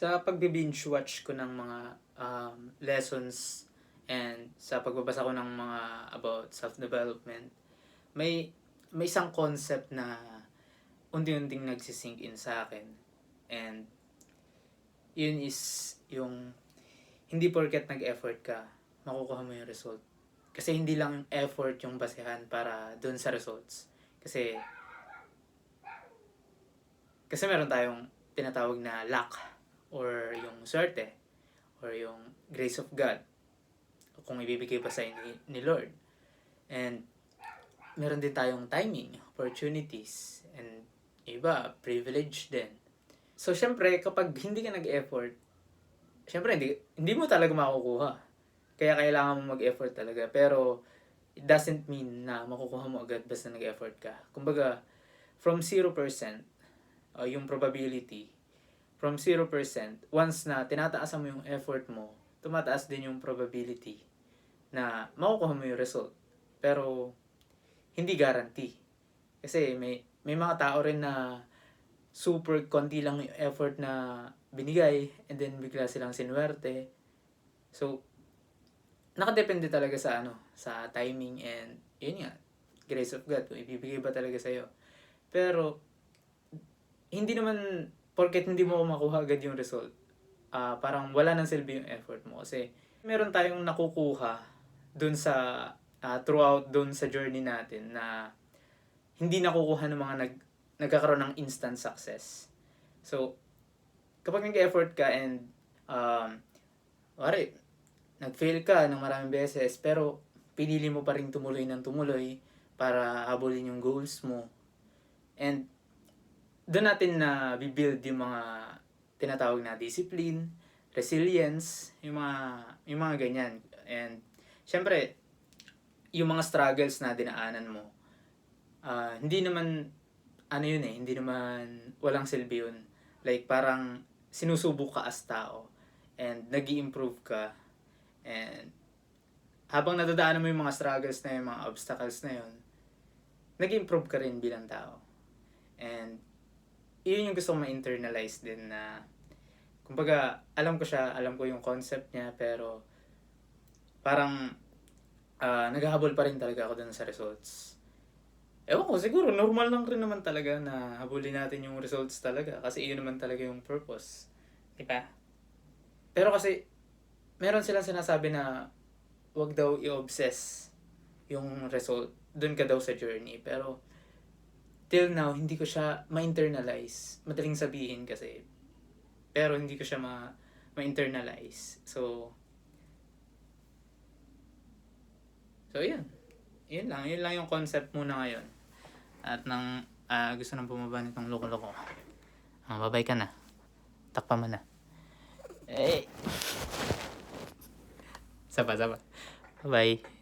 Sa pagbi-binge watch ko ng mga lessons and sa pagbabasa ko ng mga about self-development, may may isang concept na unti-unting nagsisink in sa akin. And yun is yung hindi porket nag-effort ka, makukuha mo yung result. Kasi hindi lang yung effort yung basehan para dun sa results. Kasi meron tayong tinatawag na luck or yung swerte or yung grace of God kung ibibigay pa sa ni Lord. And meron din tayong timing, opportunities, and iba, privilege din. So, syempre, kapag hindi ka nag-effort, syempre, hindi mo talaga makukuha. Kaya kailangan mo mag-effort talaga. Pero, it doesn't mean na makukuha mo agad basta nag-effort ka. Kumbaga, from 0%, yung probability, from 0%, once na tinataasan mo yung effort mo, tumataas din yung probability na makukuha mo yung result. Pero, hindi guarantee. Kasi may mga tao rin na super konti lang yung effort na binigay and then bigla silang sinuwerte. So, nakadepende talaga sa timing and yun nga, grace of God, kung ibibigay ba talaga sa'yo. Pero, hindi naman, porket hindi mo makuha agad yung result, parang wala nang silbi yung effort mo. Kasi, meron tayong nakukuha dun sa, throughout dun sa journey natin na hindi nakukuha ng mga nagkakaroon ng instant success. So, kapag nag-effort ka and, nag-fail ka ng maraming beses, pero pinili mo pa rin tumuloy ng tumuloy para habulin yung goals mo. And, doon natin na bibuild yung mga tinatawag na discipline, resilience, yung mga ganyan. And, syempre, yung mga struggles na dinaanan mo, hindi naman, hindi naman walang silbi yun. Like, parang sinusubok ka as tao and nag-i-improve ka. And, habang nadadaanan mo yung mga struggles na yun, mga obstacles na yun, nag-i-improve ka rin bilang tao. And, yun yung gusto kong ma-internalize din na, kumbaga, alam ko yung concept niya, pero, parang, naghahabol pa rin talaga ako dun sa results. Ewan ko, siguro normal lang rin naman talaga na habulin natin yung results talaga kasi yun naman talaga yung purpose. Diba? Pero kasi, meron silang sinasabi na wag daw i-obsess yung result. Dun ka daw sa journey. Pero, till now, hindi ko siya ma-internalize. Madaling sabihin kasi. Pero hindi ko siya ma-internalize. So, yun. Yun lang yung concept muna ngayon. At nang gusto nang bumaba nitong loko-loko. Babay ka na. Takpa mo na. Saba. Bye.